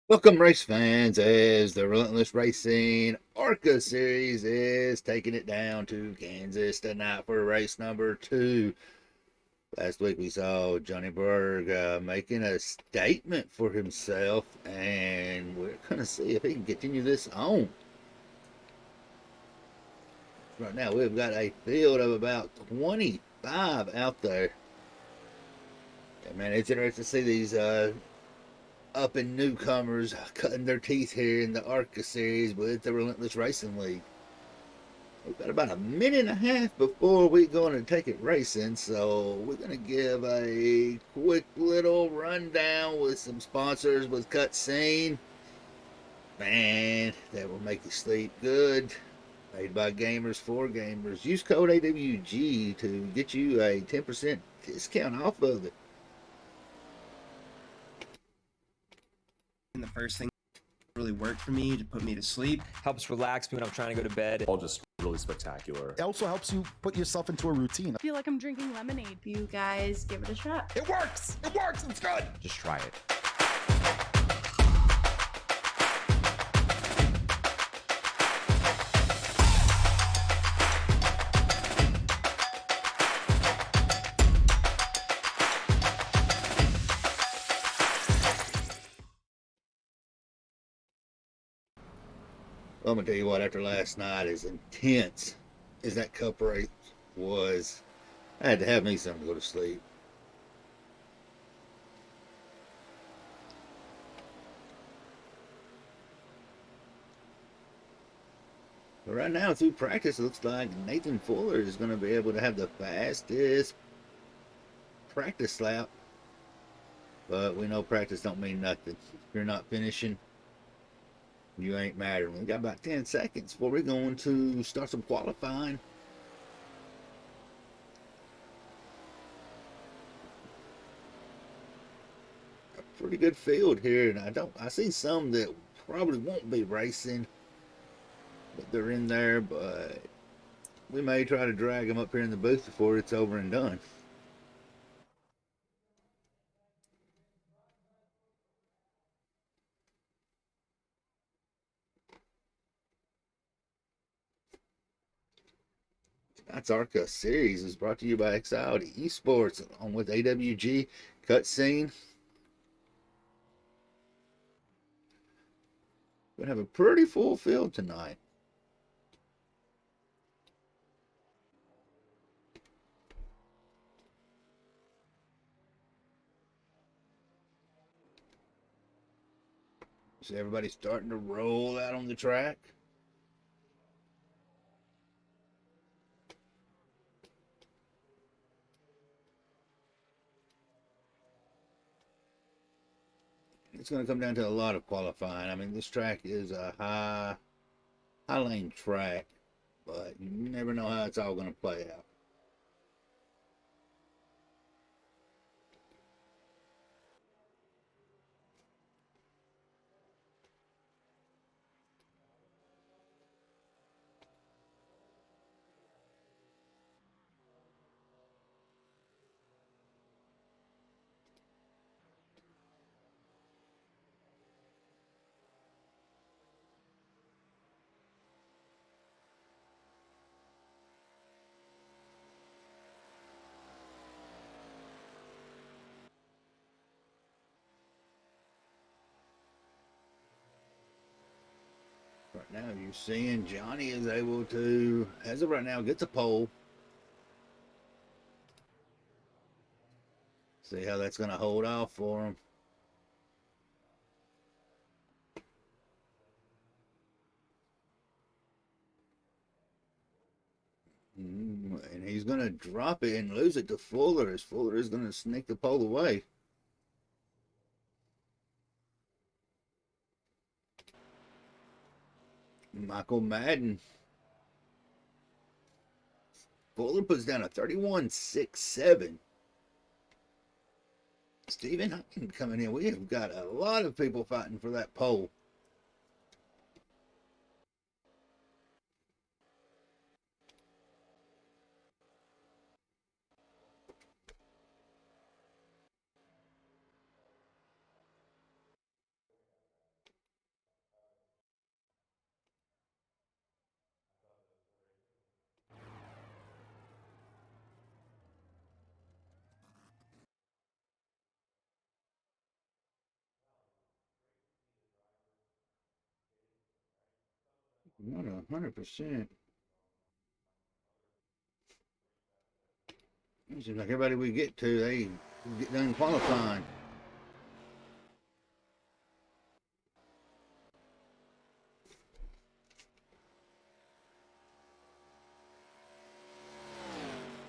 Welcome, race fans, as the Relentless Racing Arca series is taking it down to Kansas tonight for race number 2. Last week we saw Johnny Berg making a statement for himself, and we're going to see if he can continue this on. Right now we've got a field of about 25 out there. And man, it's interesting to see these up and newcomers cutting their teeth here in the Arca series with the Relentless Racing League. We've got about a minute and a half before we're going to take it racing, so we're going to give a quick little rundown with some sponsors with Cutscene. Man, that will make you sleep good. Made by gamers for gamers. Use code AWG to get you a 10% discount off of it. And the first thing really worked for me to put me to sleep. Helps relax me when I'm trying to go to bed. All just really spectacular. It also helps you put yourself into a routine. I feel like I'm drinking lemonade. You guys give it a shot. It works! It works! It's good! Just try it. Well, I'm going to tell you what, after last night, as intense as that cup race was, I had to have me something to go to sleep. But right now, through practice, it looks like Nathan Fuller is going to be able to have the fastest practice lap. But we know practice don't mean nothing. If you're not finishing, you ain't mattering. We got about 10 seconds before we're going to start some qualifying. A pretty good field here, and I see some that probably won't be racing, but they're in there. But we may try to drag them up here in the booth before it's over and done. Tonight's Arca series is brought to you by Exiled Esports, along with AWG Cutscene. We're going to have a pretty full field tonight. So everybody's starting to roll out on the track. It's going to come down to a lot of qualifying. I mean, this track is a high lane track, but you never know how it's all going to play out. Right now, you're seeing Johnny is able to, as of right now, get the pole. See how that's going to hold off for him. And he's going to drop it and lose it to Fuller, as Fuller is going to sneak the pole away. Michael Madden. Fuller puts down a 31.67. Stephen Hutton coming in. We have got a lot of people fighting for that pole. Not 100%. It seems like everybody we get to, they get done qualifying.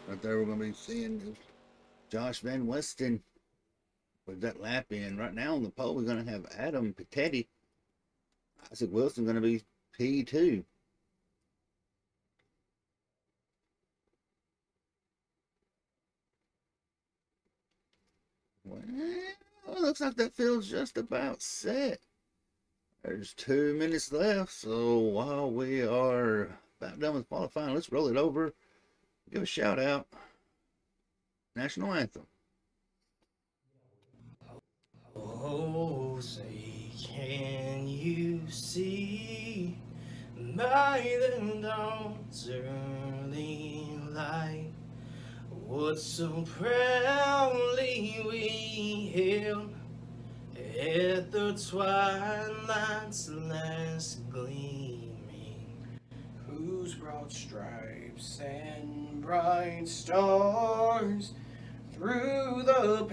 Right there, we're going to be seeing Josh Van Westen with that lap in. Right now on the pole, we're going to have Adam Pettetti. Isaac Wilson going to be P2. Well, it looks like that field's just about set. There's 2 minutes left, so while we are about done with qualifying, let's roll it over. Give a shout out. National anthem. Oh, say, can you see by the dawn's early light what so proudly we hailed at the twilight's last gleaming, whose broad stripes and bright stars through the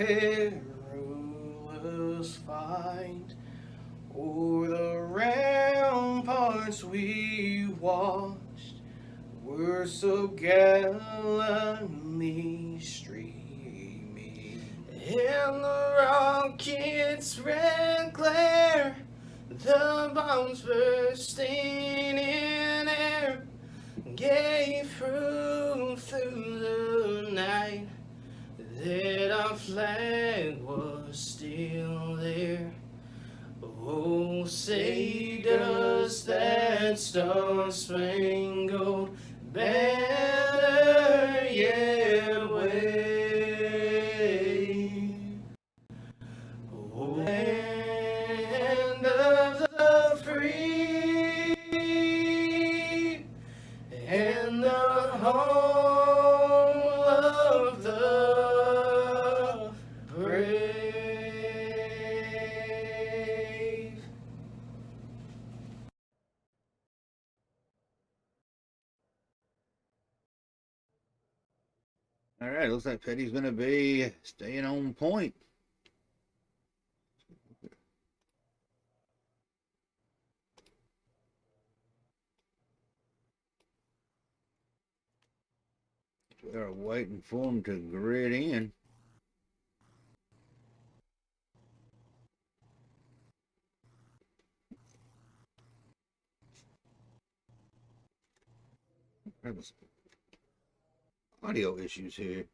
perilous fight o'er the ramparts we watched were so gallantly streaming, and the rocket's red glare, the bombs bursting in air, gave proof through the night that our flag was still there. Oh, say does that star-spangled banner yet wave? Oh, land of the free and the home of the brave. All right, looks like Petty's going to be staying on point. We are waiting for him to grid in. There's audio issues here.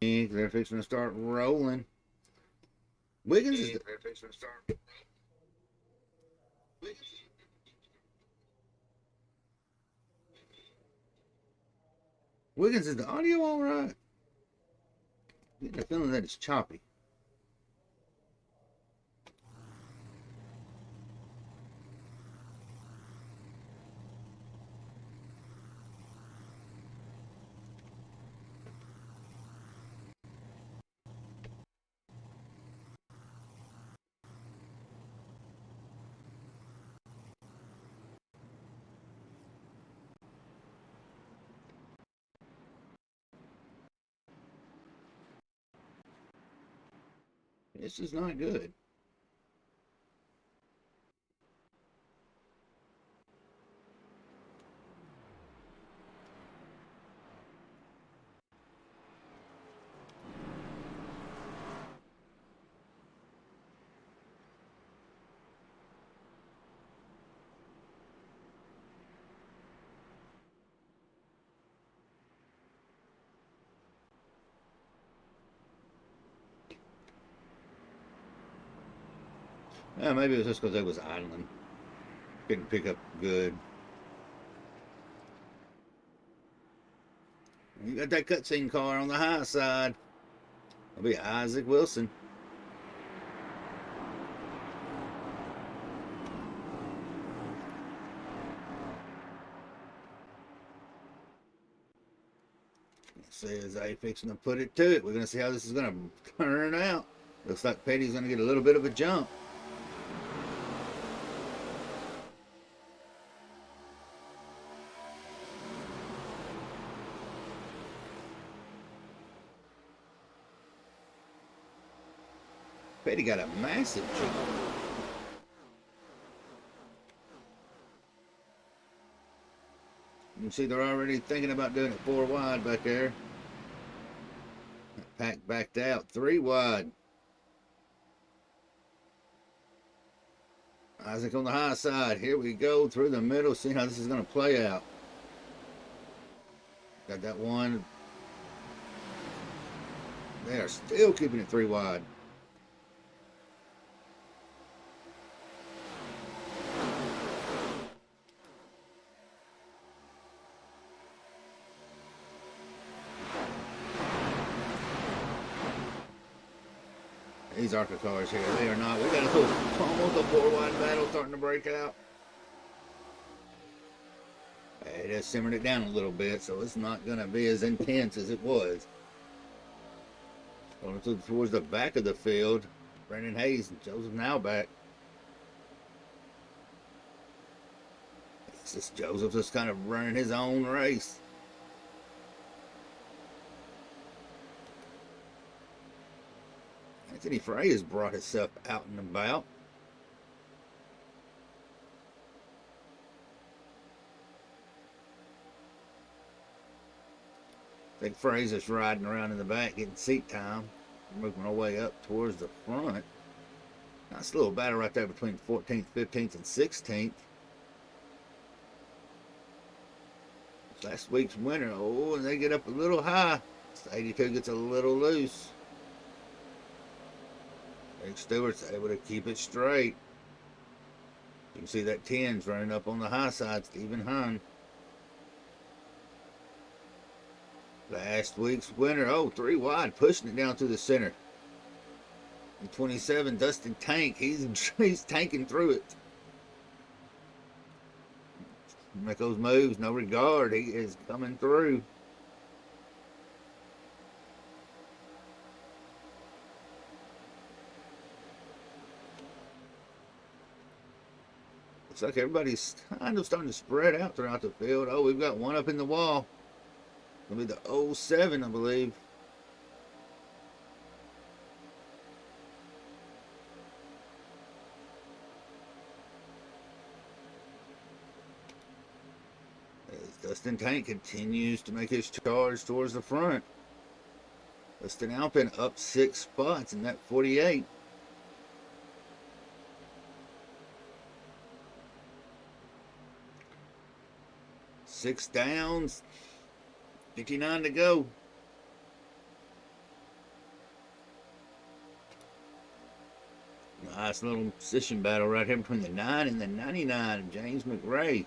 They're fixing to start rolling. Wiggins is Wiggins, is the audio all right? I'm getting the feeling that it's choppy. This is not good. Maybe it was just because they was idling. Couldn't pick up good. You got that cutscene car on the high side. It'll be Isaac Wilson. Says I fixing to put it to it. We're gonna see how this is gonna turn out. Looks like Petty's gonna get a little bit of a jump. Petty got a massive jump. You can see they're already thinking about doing it 4 wide back there. Pack backed out 3 wide. Isaac on the high side. Here we go through the middle. See how this is going to play out. Got that one. They are still keeping it 3 wide. These Arca cars here, they are not. We got almost a 4 wide battle starting to break out. It has simmered it down a little bit, so it's not going to be as intense as it was. Going towards the back of the field, Brandon Hayes and Joseph now back. It's just Joseph just kind of running his own race. Anthony Frey has brought himself out and about. I think Frey's just riding around in the back getting seat time. We're moving our way up towards the front. Nice little battle right there between 14th, 15th, and 16th. Last week's winner. Oh, and they get up a little high. 82 gets a little loose. Rick Stewart's able to keep it straight. You can see that 10's running up on the high side, Stephen Hahn. Last week's winner, 3 wide, pushing it down to the center. And 27, Dustin Tank, he's tanking through it. Make those moves, no regard, he is coming through. Looks like everybody's kind of starting to spread out throughout the field. Oh, we've got one up in the wall. It'll be the 07, I believe. As Dustin Tank continues to make his charge towards the front. Dustin Alpin up 6 spots in that 48. Six downs, 59 to go. Nice little position battle right here between the 9 and the 99, James McRae.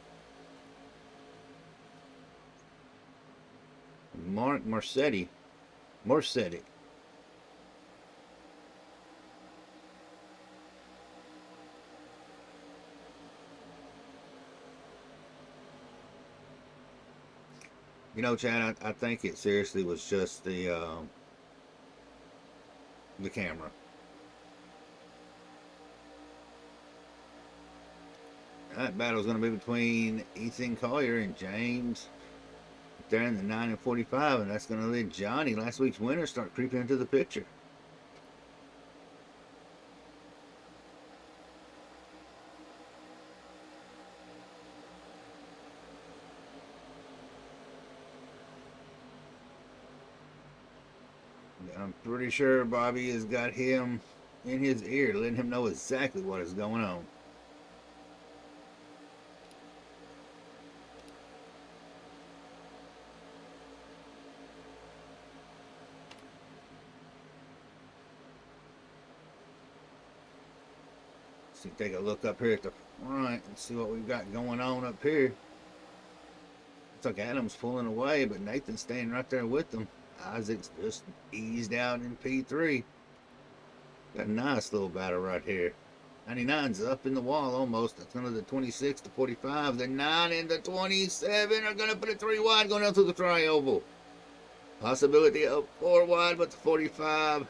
Mark Marcetti. You know, Chad, I think it seriously was just the camera. That battle's going to be between Ethan Collier and James there in the 9 and 45, and that's going to let Johnny, last week's winner, start creeping into the picture. I'm pretty sure Bobby has got him in his ear, letting him know exactly what is going on. So take a look up here at the front and see what we've got going on up here. It's like Adam's pulling away, but Nathan's staying right there with them. Isaac's just eased out in P3. Got a nice little battle right here. 99's up in the wall almost. That's under the 26 to 45. The 9 and the 27 are going to put it 3 wide going down through the tri-oval. Possibility of 4 wide, but the 45,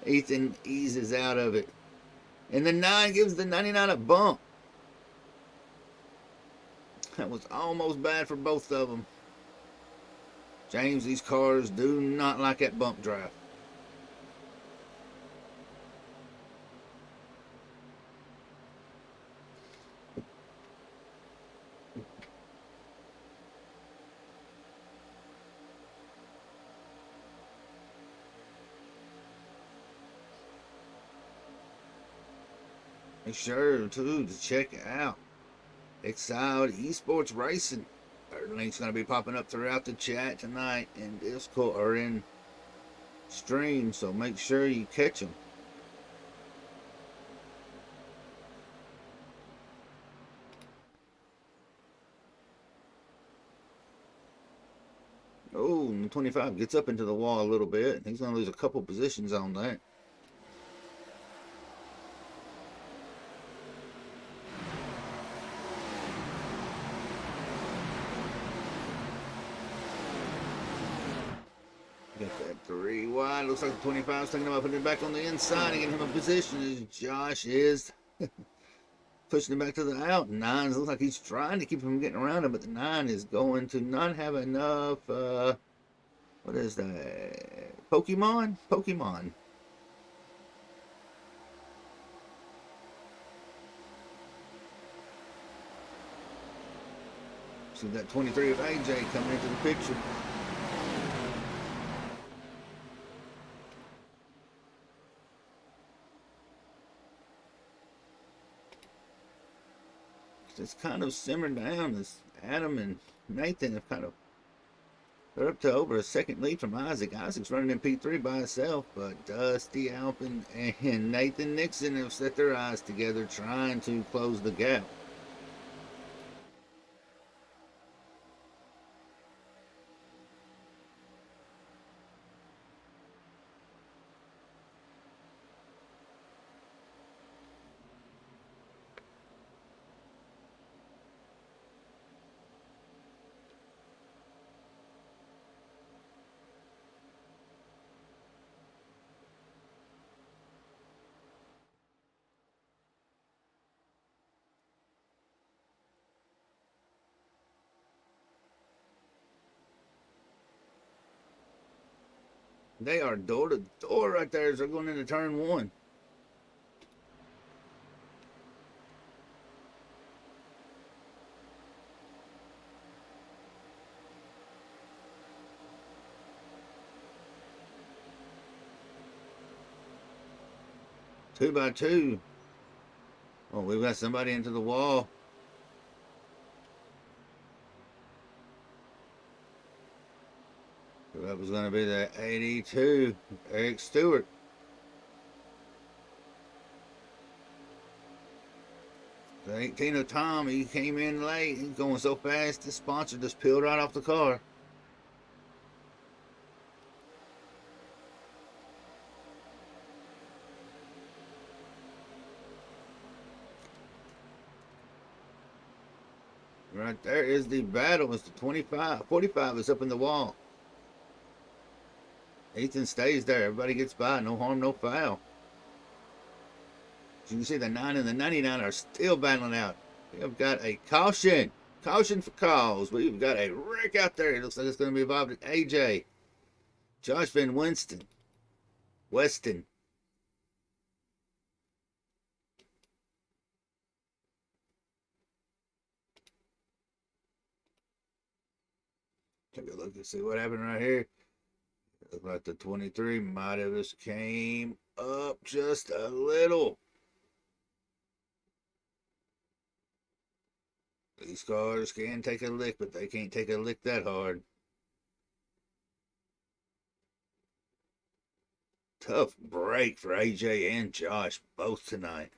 Ethan eases out of it. And the 9 gives the 99 a bump. That was almost bad for both of them. James, these cars do not like that bump drive. Make sure, too, to check out Exiled Esports Racing. Our link's going to be popping up throughout the chat tonight in Discord or in stream, so make sure you catch them. Oh, and the 25 gets up into the wall a little bit. He's going to lose a couple positions on that. Got that 3 wide. Looks like the 25 is taking him up, putting it back on the inside and getting him a position as Josh is pushing him back to the out. 9 looks like he's trying to keep him getting around him, but the 9 is going to not have enough. What is that? Pokemon? Pokemon. See that 23 of AJ coming into the picture. It's kind of simmered down as Adam and Nathan have kind of, they're up to over a second lead from Isaac. Isaac's running in P3 by himself, but Dusty Alpin and Nathan Nixon have set their eyes together trying to close the gap. They are door to door right there as they're going into turn 1. Two by two. Oh, we've got somebody into the wall. That was going to be the 82, Eric Stewart. The 18 of Tom, he came in late. He's going so fast, the sponsor just peeled right off the car. Right there is the battle. It's the 25. 45 is up in the wall. Ethan stays there. Everybody gets by. No harm, no foul. As you can see, the 9 and the 99 are still battling out. We've got a caution. Caution for cause. We've got a wreck out there. It looks like it's going to be involved in AJ. Josh Van Weston. Take a look and see what happened right here. Looks like the 23 might have just came up just a little. These cars can take a lick, but they can't take a lick that hard. Tough break for AJ and Josh both tonight.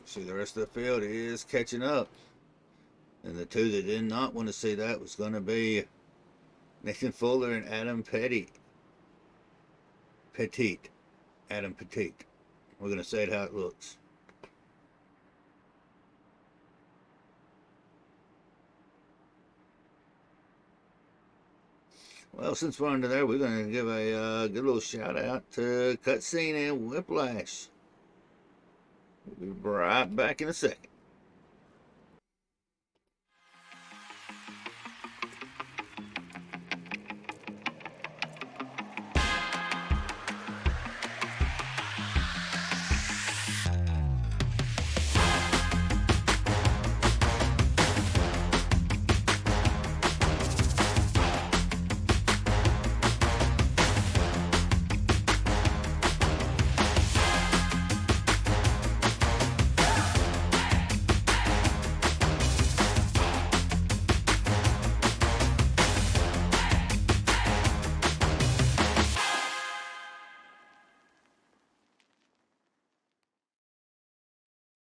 See, the rest of the field is catching up. And the two that did not want to see that was going to be Nathan Fuller and Adam Petit. Adam Petit. We're going to say it how it looks. Well, since we're under there, we're going to give a good little shout out to Cutscene and Whiplash. We'll be right back in a second.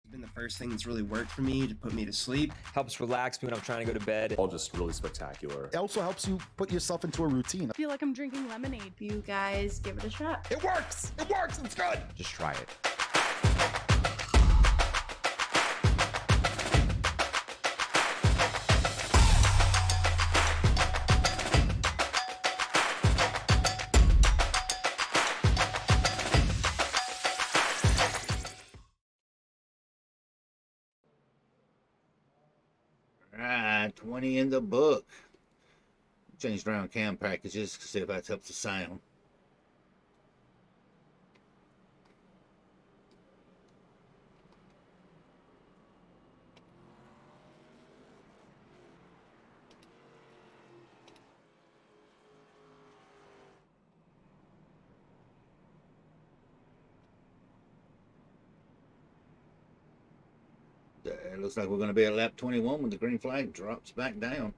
It's been the first thing that's really worked for me to put me to sleep. Helps relax me when I'm trying to go to bed. All just really spectacular. It also helps you put yourself into a routine. I feel like I'm drinking lemonade. You guys give it a shot. It works! It works! It's good! Just try it. Right, 20 in the book. Changed around cam packages to see if that helps the sound. It looks like we're going to be at lap 21 when the green flag drops back down.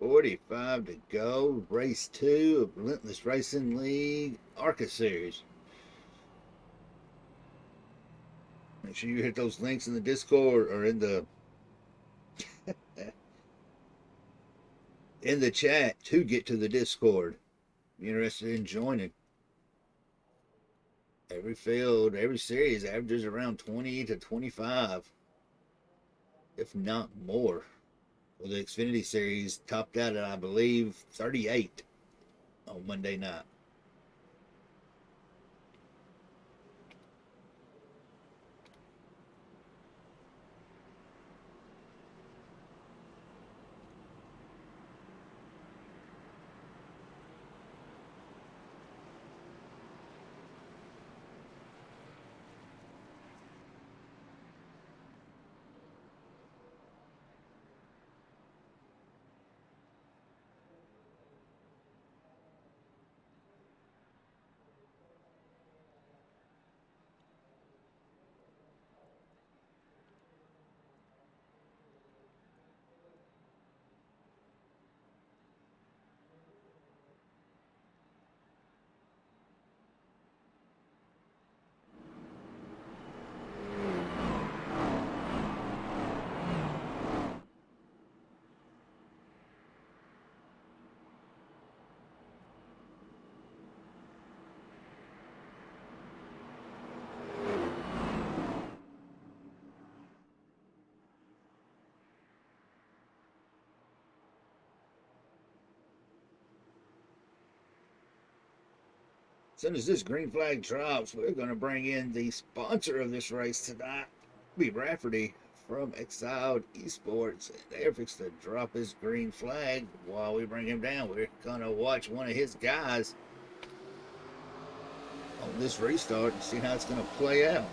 .45 to go. Race 2 of Relentless Racing League Arca Series. Make sure you hit those links in the Discord or in the in the chat to get to the Discord. If you're interested in joining. Every field, every series averages around 20 to 25, if not more. Well, the Xfinity Series topped out at, I believe, 38 on Monday night. As soon as this green flag drops, we're going to bring in the sponsor of this race tonight, B. Rafferty from Exiled Esports. They're fixing to drop his green flag while we bring him down. We're going to watch one of his guys on this restart and see how it's going to play out.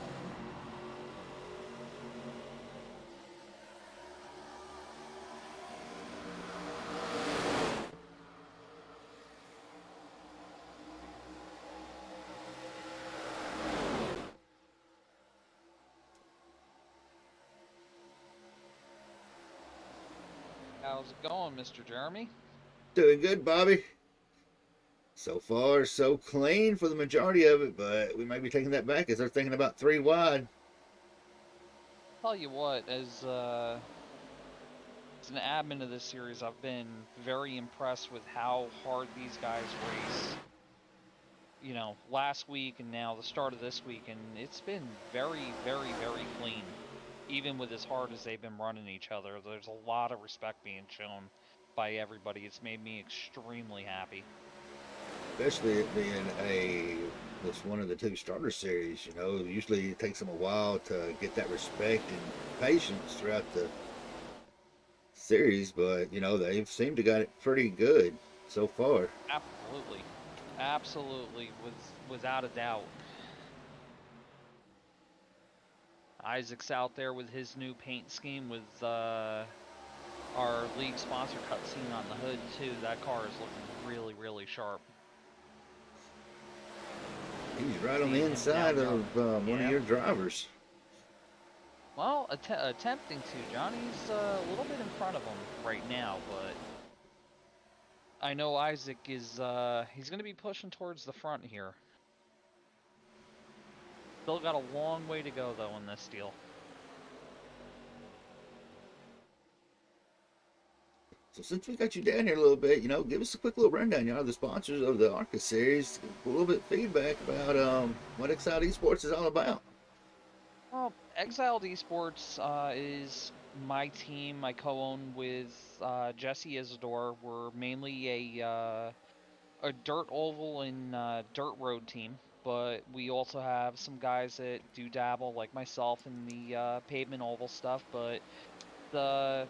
How's it going, Mr. Jeremy? Doing good, Bobby. So far, so clean for the majority of it, but we might be taking that back as they're thinking about 3 wide. Tell you what, as an admin of this series, I've been very impressed with how hard these guys race. You know, last week and now the start of this week, and it's been very, very, very clean. Even with as hard as they've been running each other, there's a lot of respect being shown by everybody. It's made me extremely happy. Especially it being this one of the 2 starter series. Usually it takes them a while to get that respect and patience throughout the series, but they've seemed to got it pretty good so far. Absolutely. Absolutely, without a doubt. Isaac's out there with his new paint scheme with our league sponsor cutscene on the hood too. That car is looking really, really sharp. He's right on the inside of one of your drivers. Well, attempting to. Johnny's a little bit in front of him right now, but I know Isaac is he's going to be pushing towards the front here. Still got a long way to go though in this deal. So since we got you down here a little bit, give us a quick little rundown. The sponsors of the Arca series. A little bit of feedback about what Exiled Esports is all about. Well, Exiled Esports is my team. I co-own with Jesse Isidore. We're mainly a dirt oval and dirt road team, but we also have some guys that do dabble, like myself, in the pavement oval stuff. But the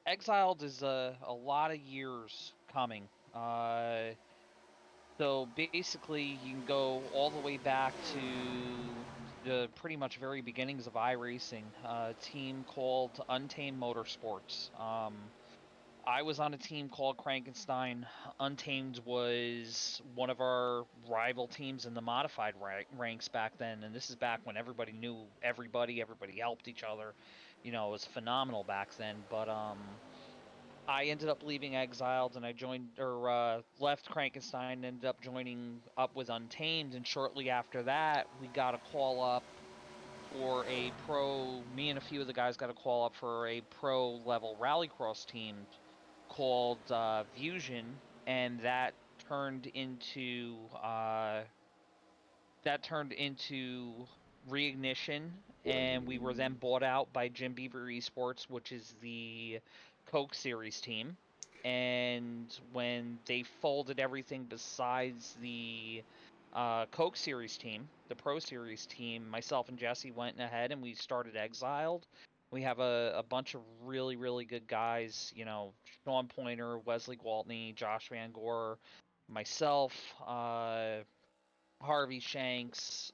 Exiled is a lot of years coming. So basically, you can go all the way back to the pretty much very beginnings of iRacing, a team called Untamed Motorsports. I was on a team called Frankenstein. Untamed was one of our rival teams in the modified ranks back then, and this is back when everybody knew everybody helped each other. It was phenomenal back then, but I ended up leaving Exiled and I joined, or left Crankenstein and ended up joining up with Untamed. And shortly after that, we got a call up for a pro, me and a few of the guys got a call up for a pro level rallycross team called Fusion. And turned into, that turned into Reignition, and we were then bought out by Jim Beaver Esports, which is the Coke Series team. And when they folded everything besides the Coke Series team, the Pro Series team, myself and Jesse went ahead and we started Exiled. We have a bunch of really, really good guys, Sean Pointer, Wesley Gwaltney, Josh Van Gore, myself, Harvey Shanks.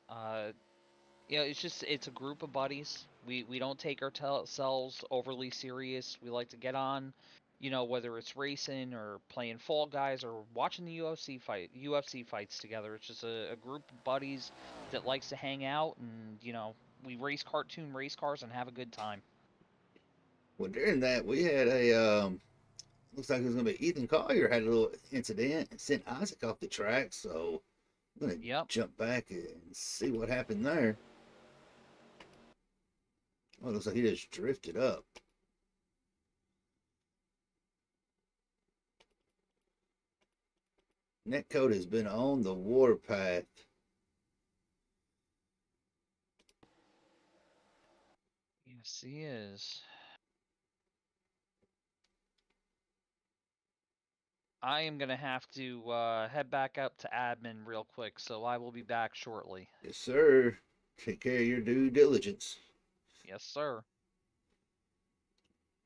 It's a group of buddies. We don't take ourselves overly serious. We like to get on, whether it's racing or playing Fall Guys or watching the UFC fights together. It's just a group of buddies that likes to hang out and we race cartoon race cars and have a good time. Well, during that, we had looks like it was going to be Ethan Collier had a little incident and sent Isaac off the track. So I'm going to jump back and see what happened there. Oh, it looks like he just drifted up. Netcode has been on the warpath. Yes, he is. I am going to have to head back up to admin real quick, so I will be back shortly. Yes, sir. Take care of your due diligence. Yes, sir.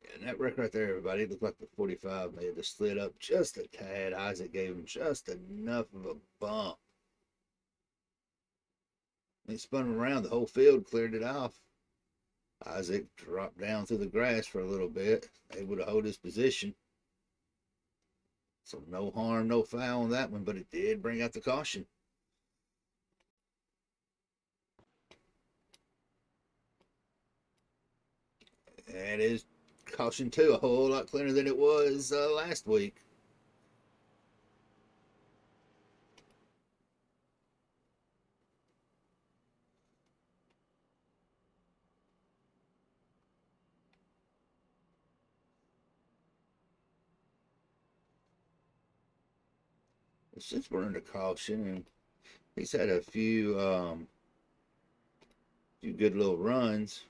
Yeah, and that wreck right there, everybody, looked like the 45 may have slid up just a tad. Isaac gave him just enough of a bump. He spun him around. The whole field cleared it off. Isaac dropped down through the grass for a little bit, able to hold his position. So no harm, no foul on that one, but it did bring out the caution. And is Caution 2, a whole lot cleaner than it was last week. Since we're under caution, and he's had a few good little runs.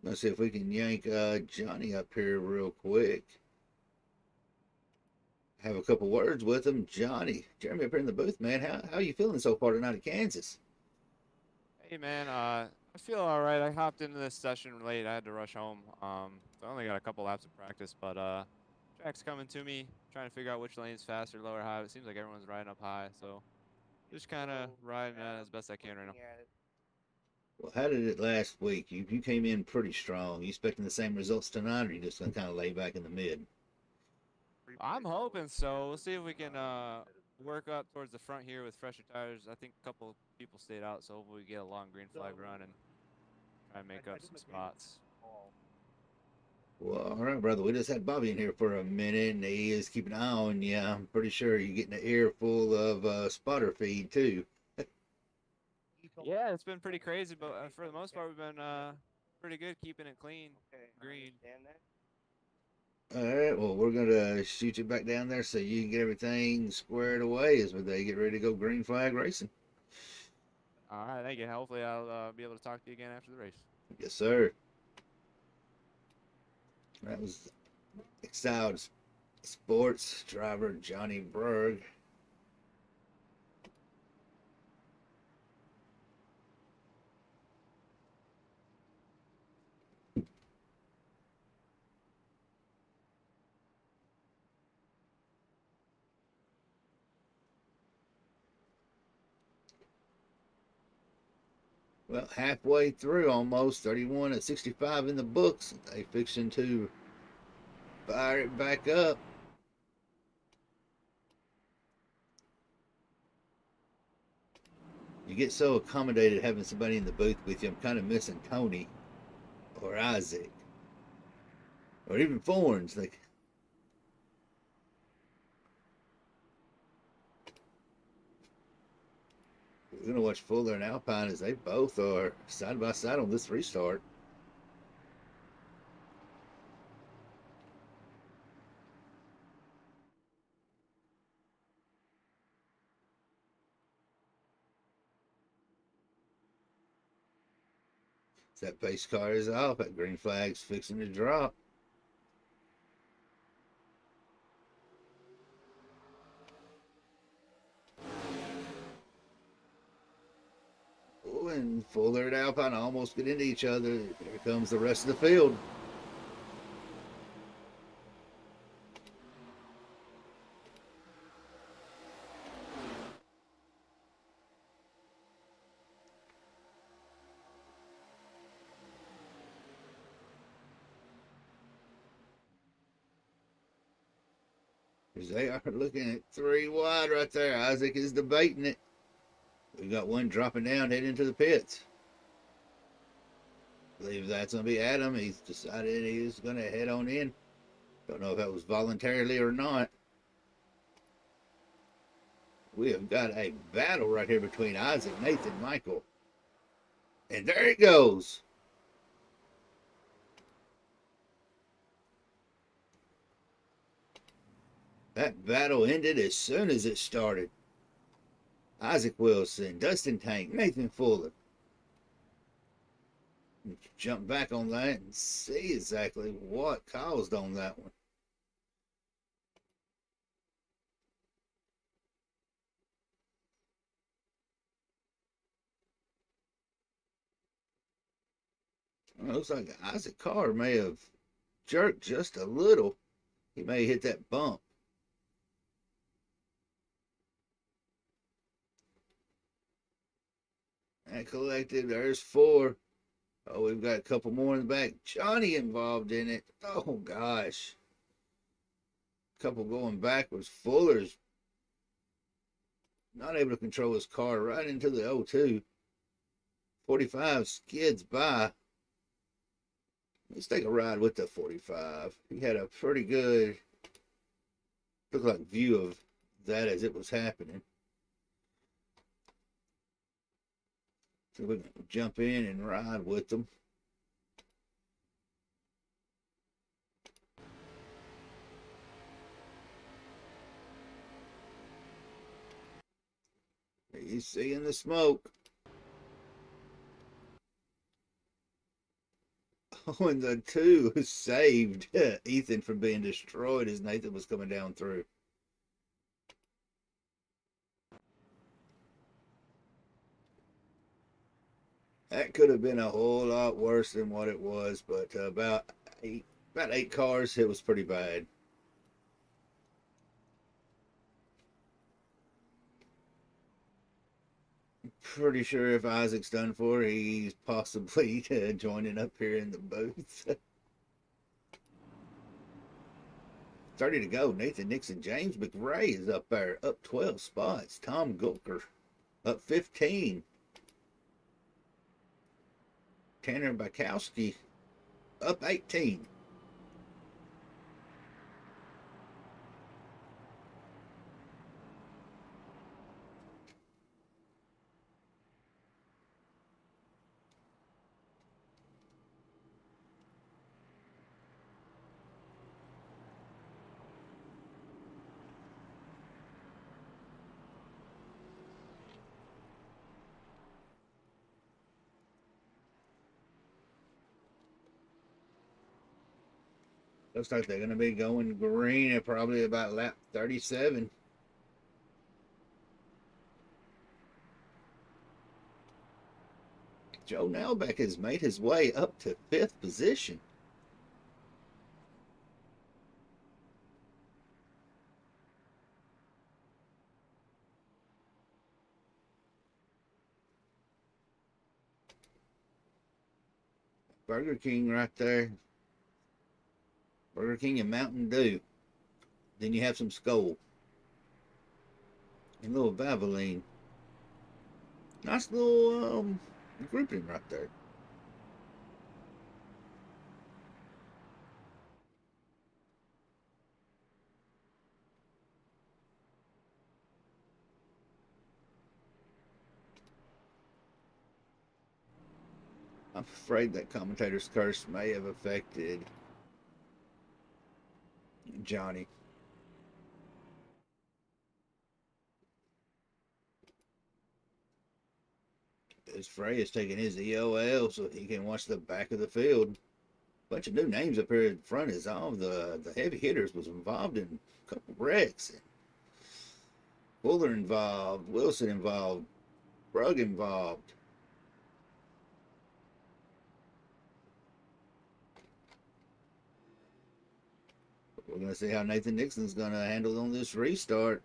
Let's see if we can yank Johnny up here real quick. Have a couple words with him. Johnny, Jeremy up here in the booth, man. How you feeling so far tonight at Kansas? Hey man, I feel all right. I hopped into this session late. I had to rush home. So I only got a couple laps of practice, but track's coming to me. Trying to figure out which lane's faster, lower, high. It seems like everyone's riding up high, so just kind of riding as best I can right now. Well, how did it last week? You came in pretty strong. You expecting the same results tonight, or you just gonna kind of lay back in the mid? I'm hoping so. We'll see if we can work up towards the front here with fresher tires. I think a couple people stayed out, so hopefully we get a long green flag run and try and make up some spots. Well, all right, brother. We just had Bobby in here for a minute, and he is keeping an eye on you. I'm pretty sure you're getting an ear full of spotter feed too. Yeah, it's been pretty crazy, but for the most part, we've been pretty good keeping it clean, green. All right, well, we're going to shoot you back down there so you can get everything squared away as they get ready to go green flag racing. All right, thank you. Hopefully I'll be able to talk to you again after the race. Yes, sir. That was Exiled Sports driver Johnny Berg. Well, halfway through, almost 31 at 65 in the books. They fixing to fire it back up. You get so accommodated having somebody in the booth with you. I'm kind of missing Tony or Isaac or even Forns. Like, we're gonna watch Fuller and Alpine as they both are side by side on this restart. That pace car is off. That green flag's fixing to drop. Oh, and Fuller and Alpine almost get into each other. Here comes the rest of the field. They are looking at 3 wide right there. Isaac is debating it. We got one dropping down, heading into the pits. I believe that's going to be Adam. He's decided he's going to head on in. Don't know if that was voluntarily or not. We have got a battle right here between Isaac, Nathan, Michael. And there it goes. That battle ended as soon as it started. Isaac Wilson, Dustin Tank, Nathan Fuller. Jump back on that and see exactly what caused on that one. Well, looks like Isaac Carr may have jerked just a little. He may hit that bump. And collected, there's 4. Oh, we've got a couple more in the back. Johnny involved in it. Oh, gosh. Couple going backwards. Fuller's not able to control his car right into the 02. 45 skids by. Let's take a ride with the 45. He had a pretty good, look like view of that as it was happening. So we can jump in and ride with them. He's seeing the smoke. Oh, and the two saved Ethan from being destroyed as Nathan was coming down through. That could have been a whole lot worse than what it was, but about eight cars, it was pretty bad. Pretty sure if Isaac's done for, he's possibly joining up here in the booth. 30 to go. Nathan Nixon, James McRae is up there, up 12 spots. Tom Gulker up 15. Tanner Bukowski up 18. Looks like they're going to be going green at probably about lap 37. Joe Nelbeck has made his way up to 5th position. Burger King right there. Burger King and Mountain Dew. Then you have some Skoal. And a little Valvoline. Nice little grouping right there. I'm afraid that commentator's curse may have affected Johnny. As Frey is taking his EOL so he can watch the back of the field. Bunch of new names up here in front is all the heavy hitters was involved in a couple wrecks. Fuller involved, Wilson involved, Brugg involved. We're going to see how Nathan Nixon's going to handle on this restart.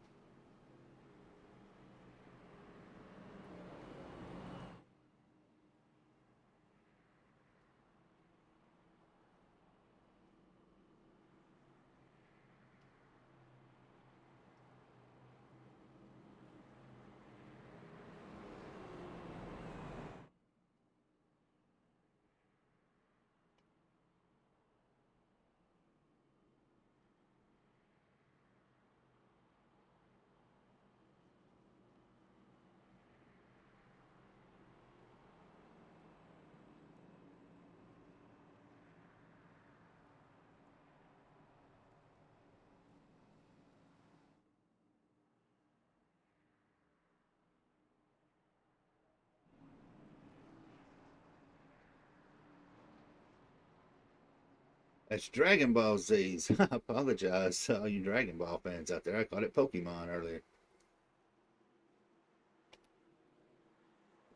That's Dragon Ball Z's. I apologize to all you Dragon Ball fans out there. I called it Pokemon earlier.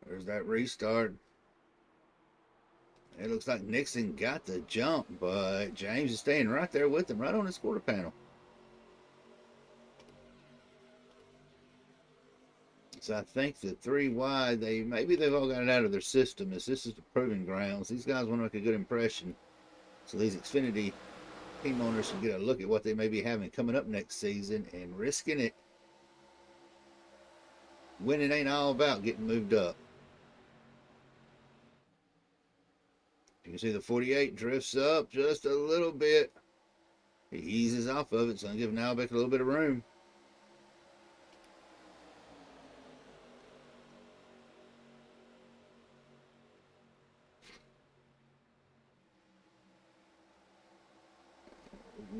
There's that restart. It looks like Nixon got the jump, but James is staying right there with him, right on his quarter panel. So I think the 3 wide, maybe they've all got it out of their system. As this is the proving grounds, these guys want to make a good impression. So these Xfinity team owners can get a look at what they may be having coming up next season and risking it. Winning ain't all about getting moved up. You can see the 48 drifts up just a little bit. He eases off of it, so I'm giving Albeck a little bit of room.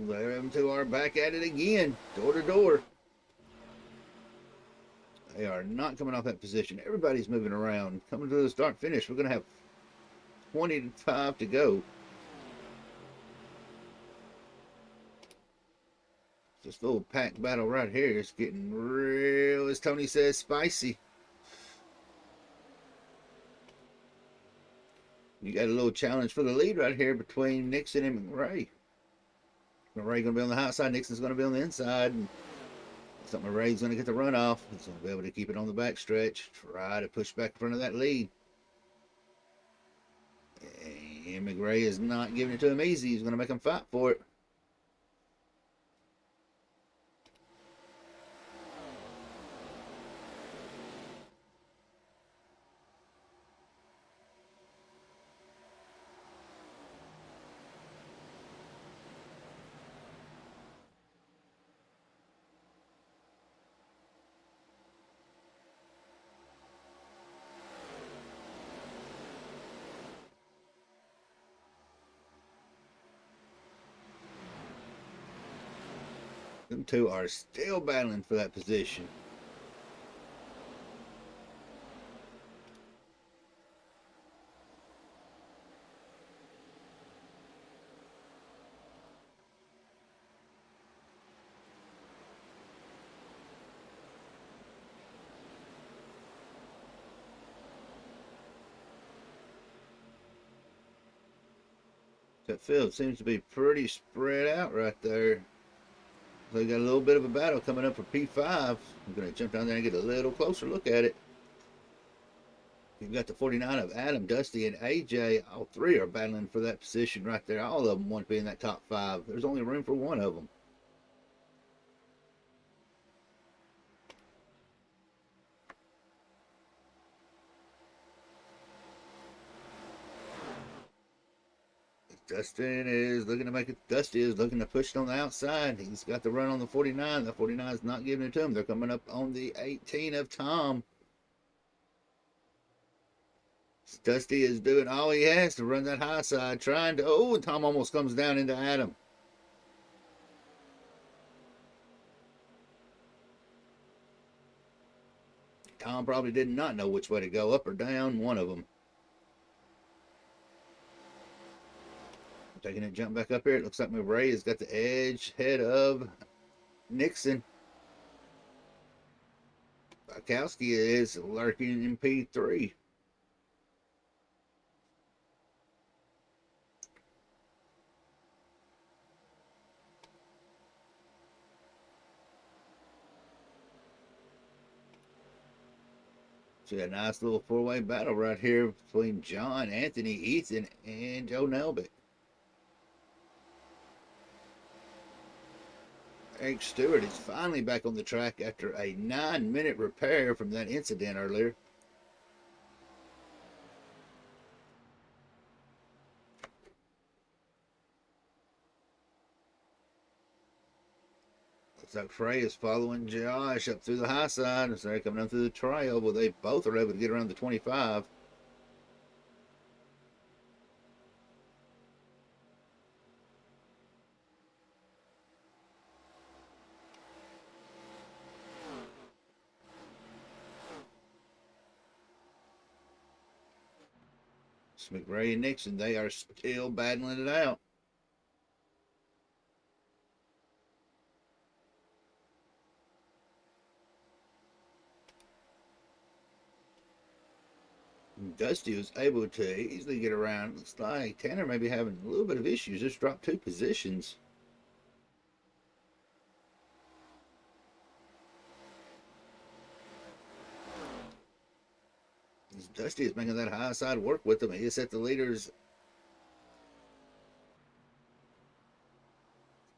Them two are back at it again, door to door. They are not coming off that position. Everybody's moving around. Coming to the start finish. We're going to have 25 to go. This little pack battle right here is getting real, as Tony says, spicy. You got a little challenge for the lead right here between Nixon and McRae. McRae going to be on the high side. Nixon's going to be on the inside. And so McRae's going to get the runoff. He's going to be able to keep it on the back stretch. Try to push back in front of that lead. And McRae is not giving it to him easy. He's going to make him fight for it. Them two are still battling for that position. That field seems to be pretty spread out right there. So you got a little bit of a battle coming up for P5. I'm going to jump down there and get a little closer look at it. You've got the 49 of Adam, Dusty, and AJ. All three are battling for that position right there. All of them want to be in that top 5. There's only room for one of them. Dusty is looking to push it on the outside. He's got the run on the 49. The 49 is not giving it to him. They're coming up on the 18 of Tom. Dusty is doing all he has to run that high side, trying to. Oh, and Tom almost comes down into Adam. Tom probably did not know which way to go, up or down, one of them. Taking a jump back up here. It looks like McRae has got the edge head of Nixon. Bukowski is lurking in P3. So a nice little four-way battle right here between John, Anthony, Ethan, and Joe Nelbeck. Eric Stewart is finally back on the track after a 9-minute repair from that incident earlier. Looks like Frey is following Josh up through the high side as they're coming up through the trail. Well, they both are able to get around the 25. McRae and Nixon, they are still battling it out. Dusty was able to easily get around. Looks like Tanner may be having a little bit of issues. Just dropped 2 positions. Dusty is making that high side work with him. He has set the leaders.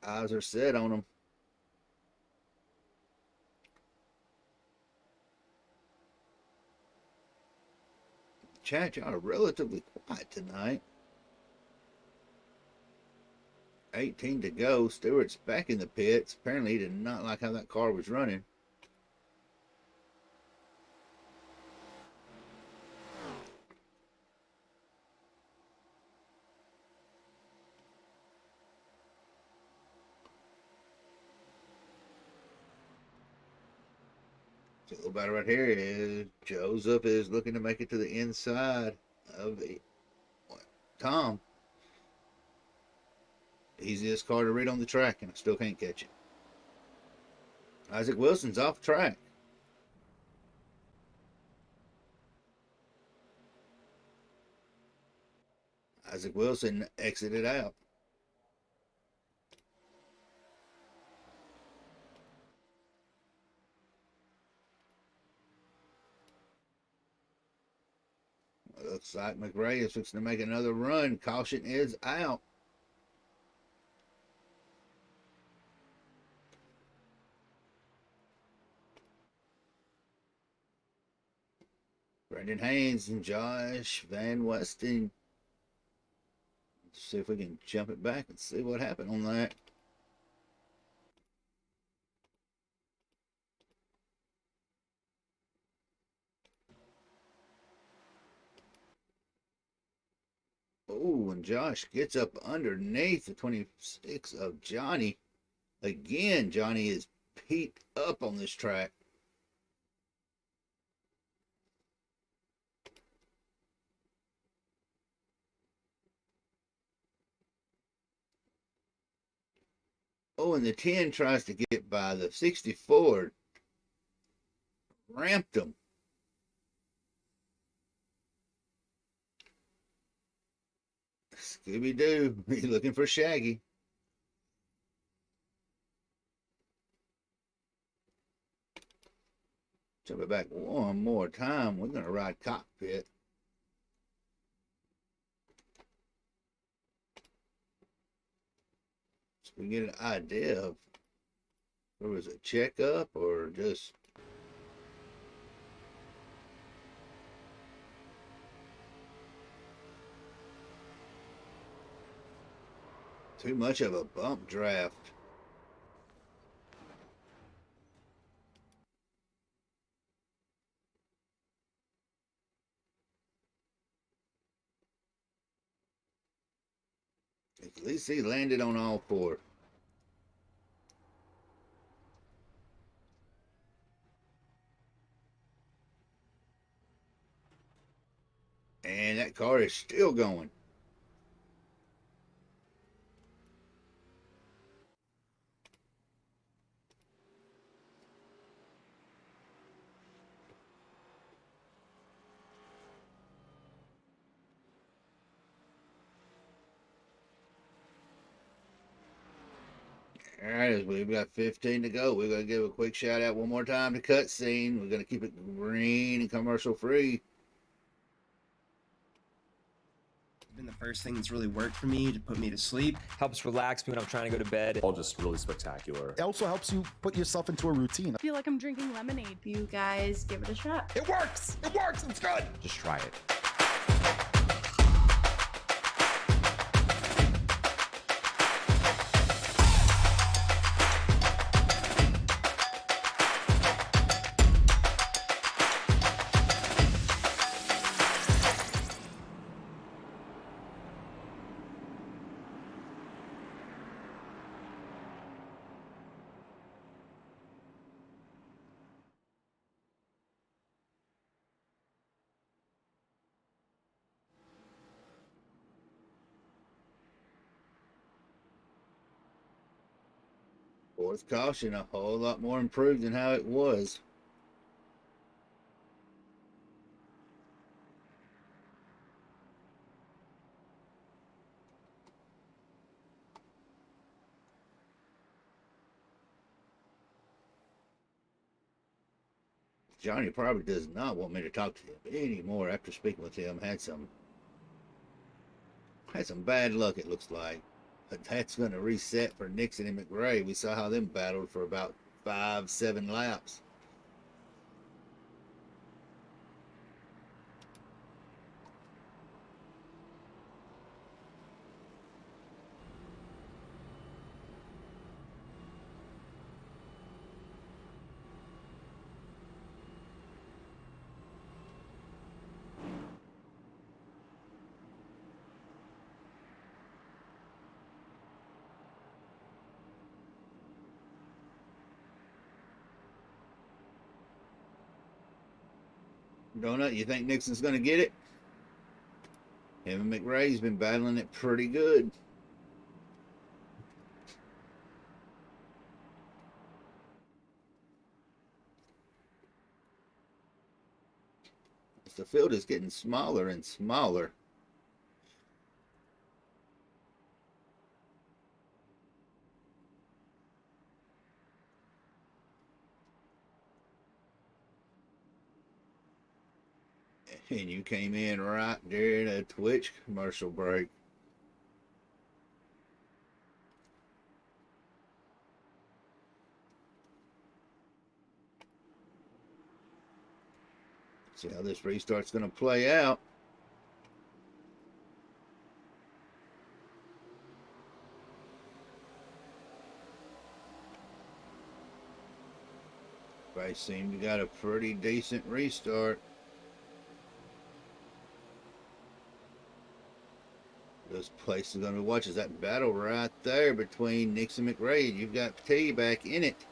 Eyes are set on him. Chat, y'all are relatively quiet tonight. 18 to go. Stewart's back in the pits. Apparently, he did not like how that car was running. So the battle right here is Joseph is looking to make it to the inside of the Tom. Easiest car to read on the track, and I still can't catch it. Isaac Wilson's off track. Isaac Wilson exited out. Looks like McRae is fixing to make another run. Caution is out. Brendan Haynes and Josh Van Weston. Let's see if we can jump it back and see what happened on that. Oh, and Josh gets up underneath the 26 of Johnny. Again, Johnny is beat up on this track. Oh, and the 10 tries to get by the 64. Ramped him. Scooby-Doo, he's looking for Shaggy. Jump it back one more time. We're going to ride cockpit. So we get an idea of where was a checkup or just too much of a bump draft. At least he landed on all four. And that car is still going. All right, as we've got 15 to go, we're going to give a quick shout out one more time to Cutscene. We're going to keep it green and commercial free. Been the first thing that's really worked for me to put me to sleep. Helps relax me when I'm trying to go to bed. All just really spectacular. It also helps you put yourself into a routine. I feel like I'm drinking lemonade. You guys give it a shot. It works! It works! It's good! Just try it. Fourth caution, a whole lot more improved than how it was. Johnny probably does not want me to talk to him anymore after speaking with him. Had some bad luck, it looks like. But that's going to reset for Nixon and McRae. We saw how them battled for about 5-7 laps. Donut, you think Nixon's going to get it? Him and McRae's been battling it pretty good. The field is getting smaller and smaller. And you came in right during a Twitch commercial break. See how this restart's going to play out. I seem to got a pretty decent restart. This place is going to watch is that battle right there between Nix and McRae. You've got T back in it.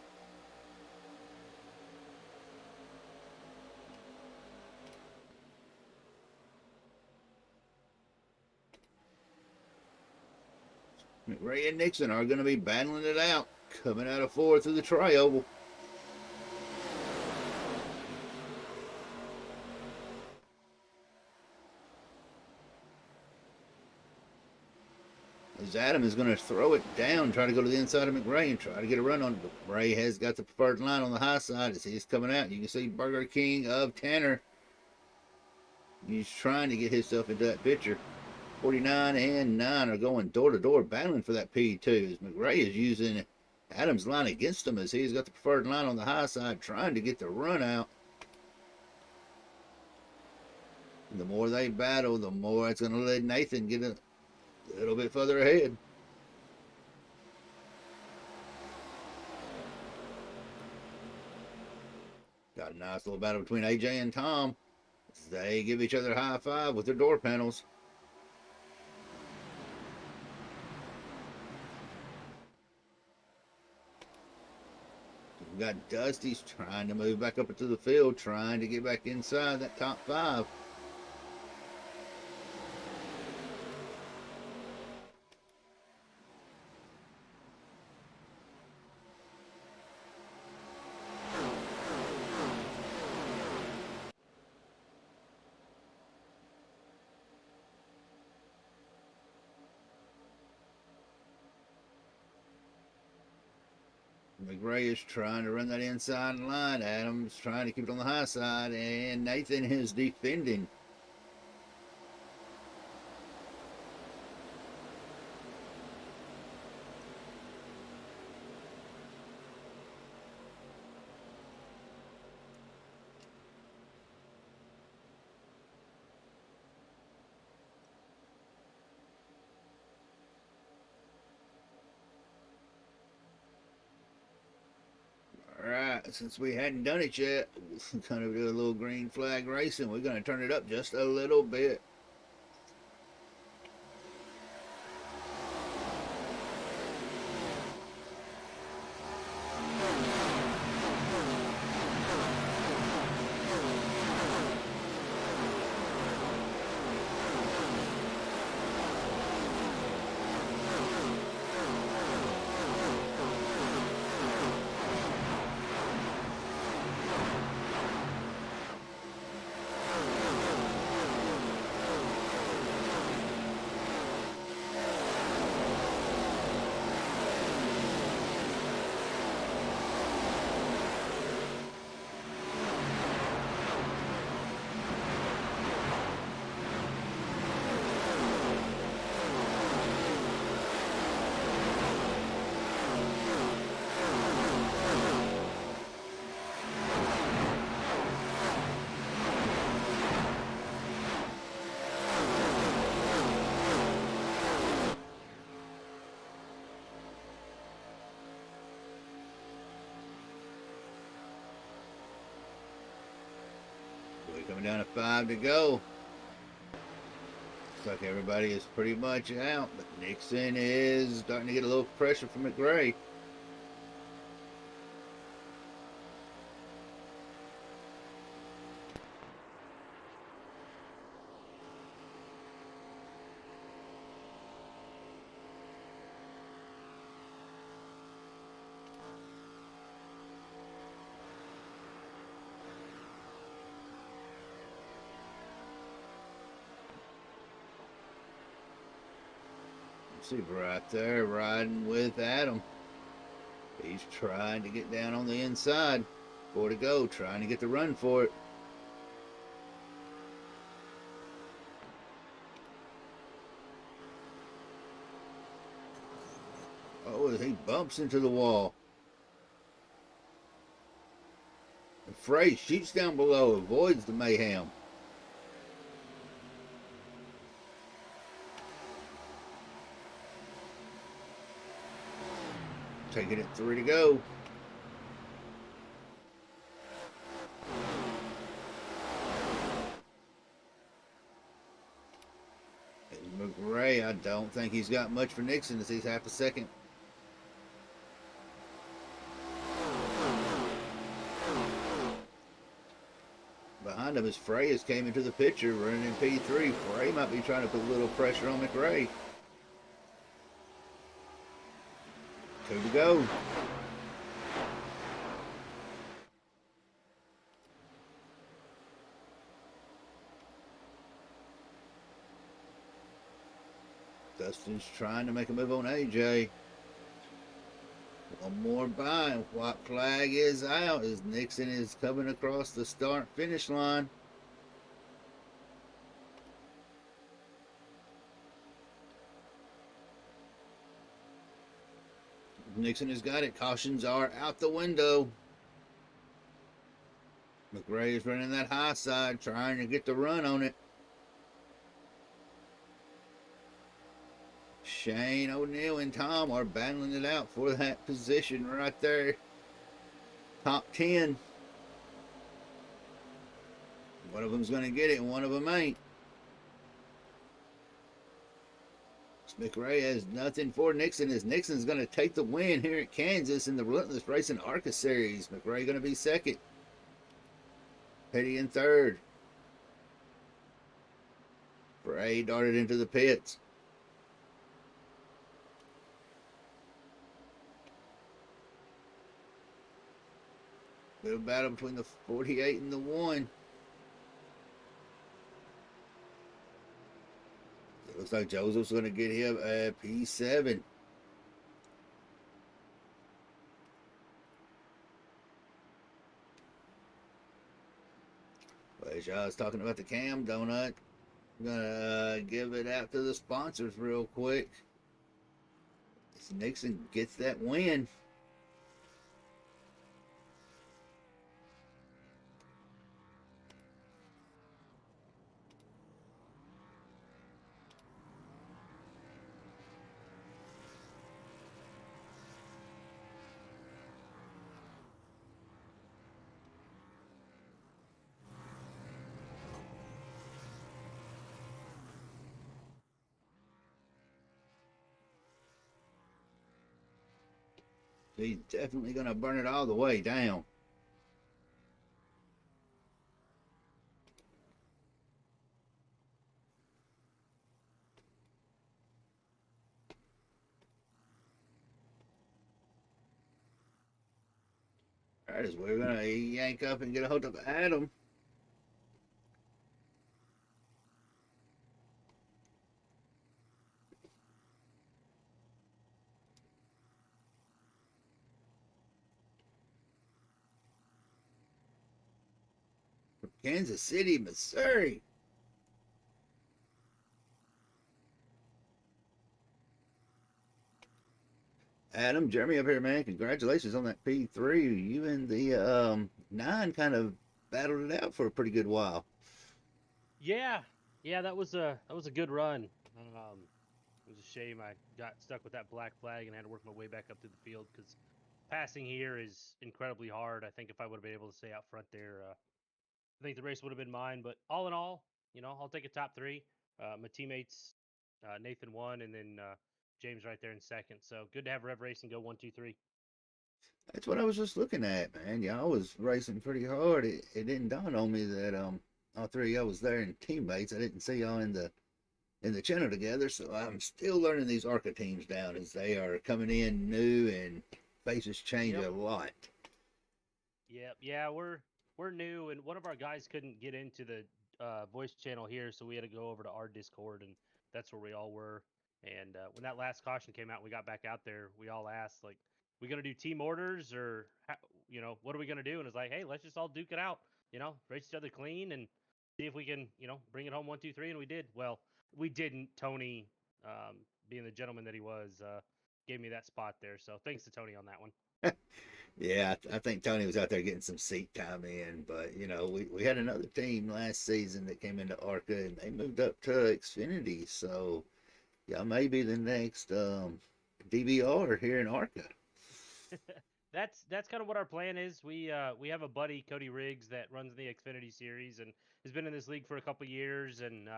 McRae and Nixon are going to be battling it out, coming out of fourth through the tri-oval. As Adam is going to throw it down, try to go to the inside of McRae and try to get a run on it. But McRae has got the preferred line on the high side as he's coming out. You can see Burger King of Tanner. He's trying to get himself into that picture. 49 and 9 are going door to door battling for that P2 as McRae is using Adam's line against him as he's got the preferred line on the high side trying to get the run out. And the more they battle, the more it's going to let Nathan get a little bit further ahead. Got a nice little battle between AJ and Tom. They give each other a high five with their door panels. We've got Dusty's trying to move back up into the field, trying to get back inside that top five. McRae is trying to run that inside line. Adams trying to keep it on the high side, and Nathan is defending. Alright, since we hadn't done it yet, we're going to do a little green flag racing. We're going to turn it up just a little bit. Coming down to 5 to go. Looks like everybody is pretty much out, but Nixon is starting to get a little pressure from McRae. See right there, riding with Adam. He's trying to get down on the inside. 4 to go, trying to get the run for it. Oh, he bumps into the wall. And Frey shoots down below, avoids the mayhem. Taking it 3 to go. And McRae, I don't think he's got much for Nixon as he's half a second. Behind him as Frey has came into the picture running in P3. Frey might be trying to put a little pressure on McRae. 2 to go. Dustin's trying to make a move on AJ. One more by. White flag is out as Nixon is coming across the start-finish line. Nixon has got it. Cautions are out the window. McRae is running that high side, trying to get the run on it. Shane O'Neill and Tom are battling it out for that position right there. Top 10. One of them's going to get it and one of them ain't. McRae has nothing for Nixon as Nixon's going to take the win here at Kansas in the Relentless Racing Arca Series. McRae going to be second. Petty in third. Frey darted into the pits. Little battle between the 48 and the 1. It looks like Joseph's going to get him at P7. As y'all was talking about the Cam Donut, I'm going to give it out to the sponsors real quick. As Nixon gets that win. He's definitely going to burn it all the way down. All right, as we're going to yank up and get a hold of Adam. From Kansas City, Missouri. Adam, Jeremy up here, man. Congratulations on that P3. You and the 9 kind of battled it out for a pretty good while. Yeah, that was a good run. It was a shame I got stuck with that black flag and had to work my way back up through the field because passing here is incredibly hard. I think if I would have been able to stay out front there, I think the race would have been mine. But all in all, I'll take a top 3. My teammates, Nathan won, and then James right there in second. So good to have Rev Racing go 1, 2, 3. That's what I was just looking at, man. Y'all was racing pretty hard. It didn't dawn on me that all 3 of y'all was there and teammates. I didn't see y'all in the channel together, so I'm still learning these Arca teams down as they are coming in new and faces change a lot. Yep, yeah, we're new, and one of our guys couldn't get into the voice channel here, so we had to go over to our Discord, and that's where we all were. And when that last caution came out, we got back out there. We all asked, like, we gonna do team orders or what are we gonna do? And it's like, hey, let's just all duke it out. Race each other clean and see if we can bring it home 1, 2, 3. And we did. Well, we didn't. Tony, being the gentleman that he was, gave me that spot there. So thanks to Tony on that one. Yeah, I think Tony was out there getting some seat time in, but we had another team last season that came into Arca and they moved up to Xfinity, so y'all may be the next DBR here in Arca. That's kind of what our plan is. We have a buddy, Cody Riggs, that runs the Xfinity series and has been in this league for a couple years, and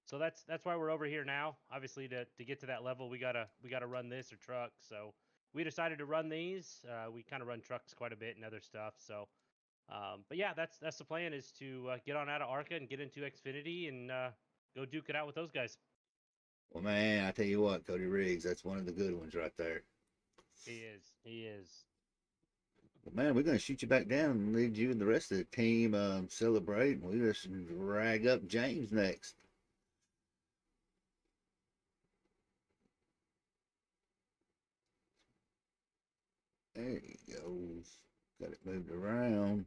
so that's why we're over here now. Obviously, to get to that level, we gotta run this or trucks. So we decided to run these. We kind of run trucks quite a bit and other stuff. So, but yeah, that's the plan, is to get on out of Arca and get into Xfinity and go duke it out with those guys. Well, man, I tell you what, Cody Riggs, that's one of the good ones right there. He is. He is. Well, man, we're going to shoot you back down and leave you and the rest of the team celebrate. And we just drag up James next. There he goes. Got it moved around.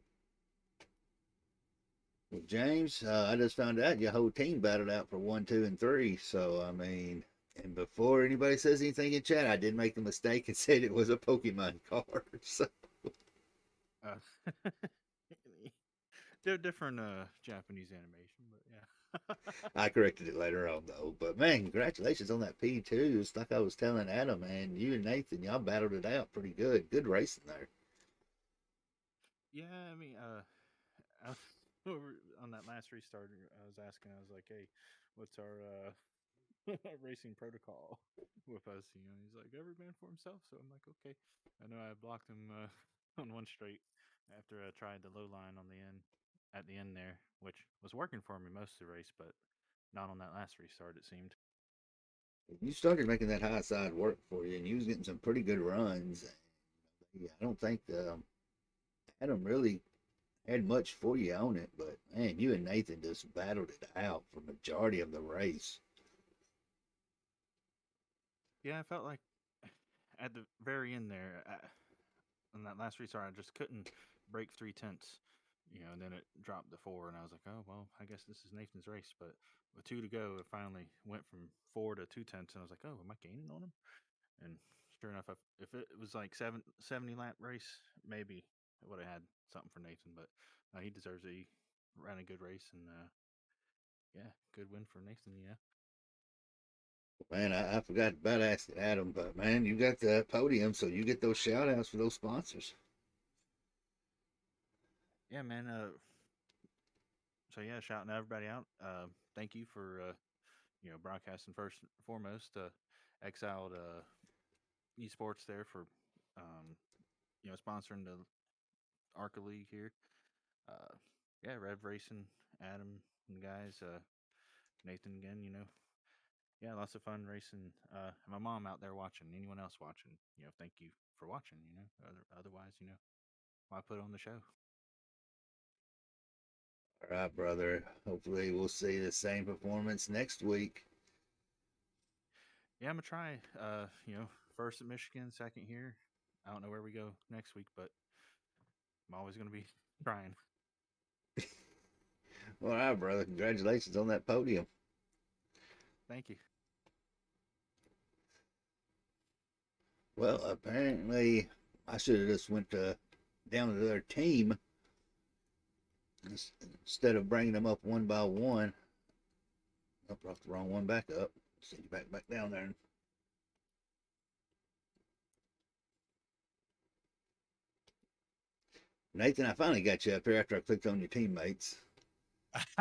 Well, James, I just found out your whole team battled out for 1, 2, and 3. So, I mean, and before anybody says anything in chat, I did make the mistake and said it was a Pokemon card. So. They're different Japanese animation, but yeah. I corrected it later on though. But man, congratulations on that P2. It's like I was telling Adam, man, you and Nathan, y'all battled it out pretty good. Good racing there. Yeah, I mean, on that last restart, I was asking, I was like, hey, what's our racing protocol with us? He's like, every man for himself. So I'm like, okay. I know I blocked him on one straight after I tried the low line on the end, at the end there, which was working for me most of the race, but not on that last restart, it seemed. You started making that high side work for you, and you was getting some pretty good runs. Yeah, I don't think Adam really had much for you on it, but man, you and Nathan just battled it out for majority of the race. Yeah, I felt like at the very end there, on that last restart, I just couldn't break 3/10, and then it dropped to 4, and I was like, oh, well, I guess this is Nathan's race. But with 2 to go, it finally went from 4 to 2/10, and I was like, oh, am I gaining on him? And sure enough, if it was like 70 lap race, maybe I would have had something for Nathan, but he deserves it. He ran a good race, and yeah, good win for Nathan, yeah. Man, I forgot about asking Adam, but man, you got the podium, so you get those shout outs for those sponsors. Yeah, man. So yeah, shouting everybody out. Thank you for broadcasting first and foremost. Exiled Esports there for sponsoring the Arca League here. Yeah, Rev Racing, Adam and the guys, Nathan again. Yeah, lots of fun racing. My mom out there watching. Anyone else watching? Thank you for watching. Otherwise, why put on the show? All right, brother. Hopefully, we'll see the same performance next week. Yeah, I'm gonna try. First at Michigan, second here. I don't know where we go next week, but I'm always gonna be trying. All right, brother. Congratulations on that podium. Thank you. Well, apparently, I should have just went down to their team instead of bringing them up one by one. I brought the wrong one back up. Send you back down there. Nathan, I finally got you up here after I clicked on your teammates.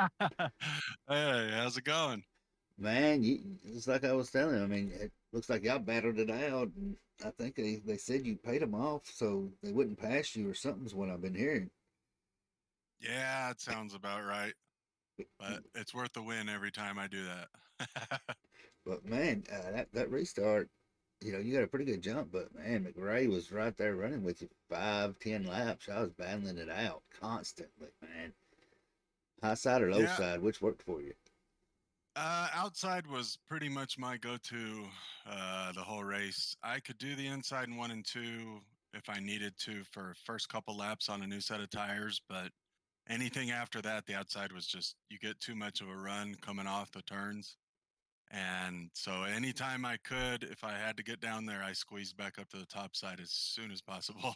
Hey, how's it going? Man, it's like I was telling you. I mean, it looks like y'all battled it out, and I think they said you paid them off so they wouldn't pass you or something's what I've been hearing. Yeah, it sounds about right. But it's worth the win every time I do that. But man, that restart, you got a pretty good jump. But man, McRae was right there running with you 5-10 laps. I was battling it out constantly, man. High side or low side, which worked for you? Outside was pretty much my go-to the whole race. I could do the inside in 1 and 2 if I needed to for first couple laps on a new set of tires, but anything after that, the outside was just, you get too much of a run coming off the turns. And so anytime I could, if I had to get down there, I squeezed back up to the top side as soon as possible.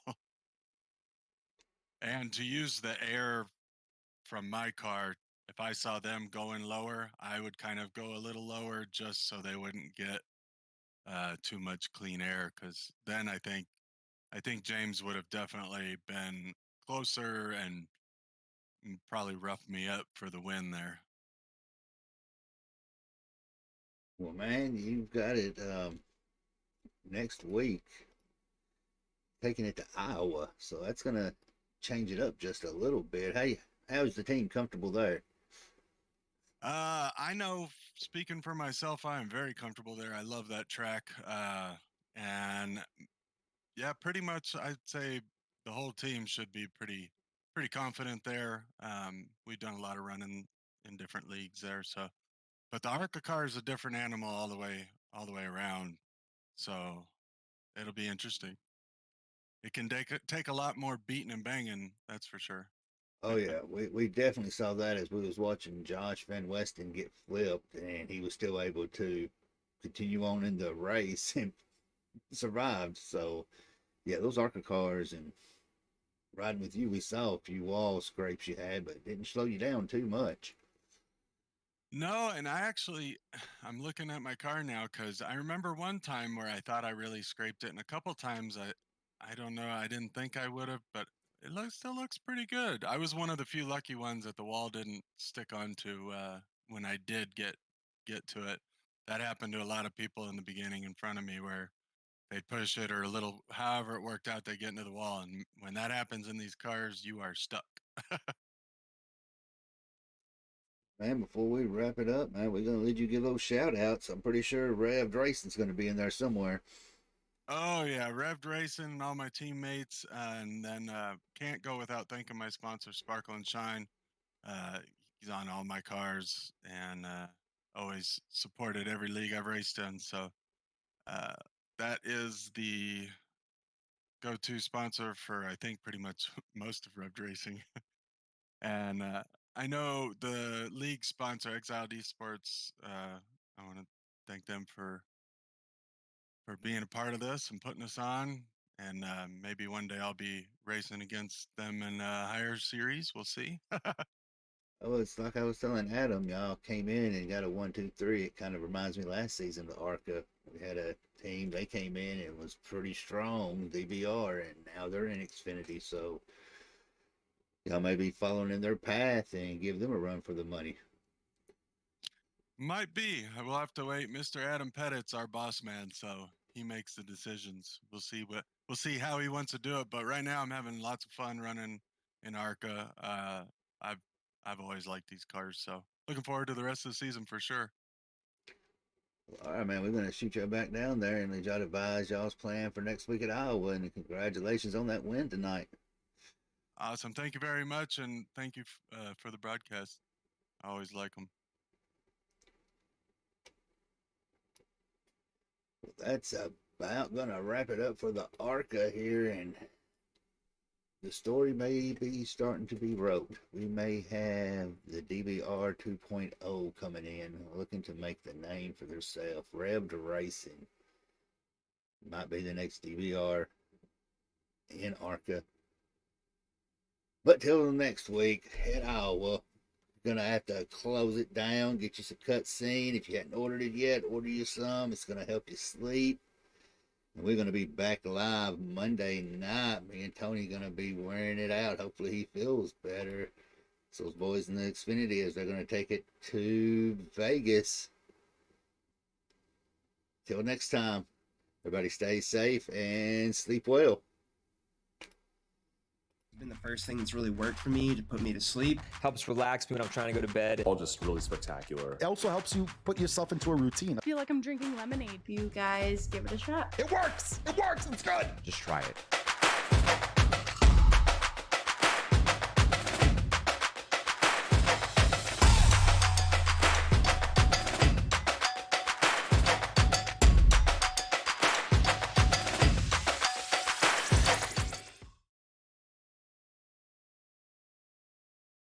And to use the air from my car, if I saw them going lower, I would kind of go a little lower just so they wouldn't get too much clean air. Because then I think James would have definitely been closer and probably roughed me up for the win there. Well, man, you've got it next week, taking it to Iowa, so that's gonna change it up just a little bit. How's the team comfortable there? I know, speaking for myself, I am very comfortable there. I love that track. And yeah, pretty much I'd say the whole team should be pretty confident there. We've done a lot of running in different leagues there, so but the Arca car is a different animal all the way around. So it'll be interesting. It can take a lot more beating and banging, that's for sure. Oh yeah, we definitely saw that as we was watching Josh Van Westen get flipped, and he was still able to continue on in the race and survived. So yeah, those Arca cars and riding with you, we saw a few wall scrapes you had, but it didn't slow you down too much. No, and I'm looking at my car now because I remember one time where I thought I really scraped it, and a couple times I don't know, I didn't think I would have, but it still looks pretty good. I was one of the few lucky ones that the wall didn't stick onto when I did get to it. That happened to a lot of people in the beginning in front of me where they'd push it or a little, however it worked out, they get into the wall. And when that happens in these cars, you are stuck. Man, before we wrap it up, man, we're gonna let you give those shout outs. I'm pretty sure Rev Drayson's gonna be in there somewhere. Oh yeah, Rev'd Racing and all my teammates, and then can't go without thanking my sponsor, Sparkle and Shine. He's on all my cars and always supported every league I've raced in. So that is the go-to sponsor for I think pretty much most of Rev'd Racing. And I know the league sponsor, Exiled Esports. I want to thank them for being a part of this and putting us on. And maybe one day I'll be racing against them in a higher series. We'll see. Oh, it's like I was telling Adam, y'all came in and got a 1-2-3. It kind of reminds me last season of Arca. We had a team, they came in and was pretty strong, DBR, and now they're in Xfinity. So y'all may be following in their path and give them a run for the money. Might be. I will have to wait. Mr. Adam Pettit's our boss man, so he makes the decisions. We'll see how he wants to do it. But right now, I'm having lots of fun running in Arca. I've always liked these cars, so looking forward to the rest of the season for sure. All right, man, we're going to shoot y'all back down there and let y'all advise y'all's plan for next week at Iowa. And congratulations on that win tonight. Awesome. Thank you very much, and thank you for the broadcast. I always like them. Well, that's about going to wrap it up for the Arca here, and the story may be starting to be wrote. We may have the DBR 2.0 coming in, looking to make the name for themselves. Rev'd Racing might be the next DBR in Arca. But till next week at Iowa, you're gonna have to close it down, get you some cutscene. If you hadn't ordered it yet, order you some. It's gonna help you sleep. And we're gonna be back live Monday night. Me and Tony gonna be wearing it out. Hopefully he feels better. So those boys in the Xfinity, as they're gonna take it to Vegas. Till next time, everybody stay safe and sleep well. Been the first thing that's really worked for me to put me to sleep. Helps relax me when I'm trying to go to bed. All just really spectacular. It also helps you put yourself into a routine. I feel like I'm drinking lemonade. You guys give it a shot. It works! It works! It's good! Just try it.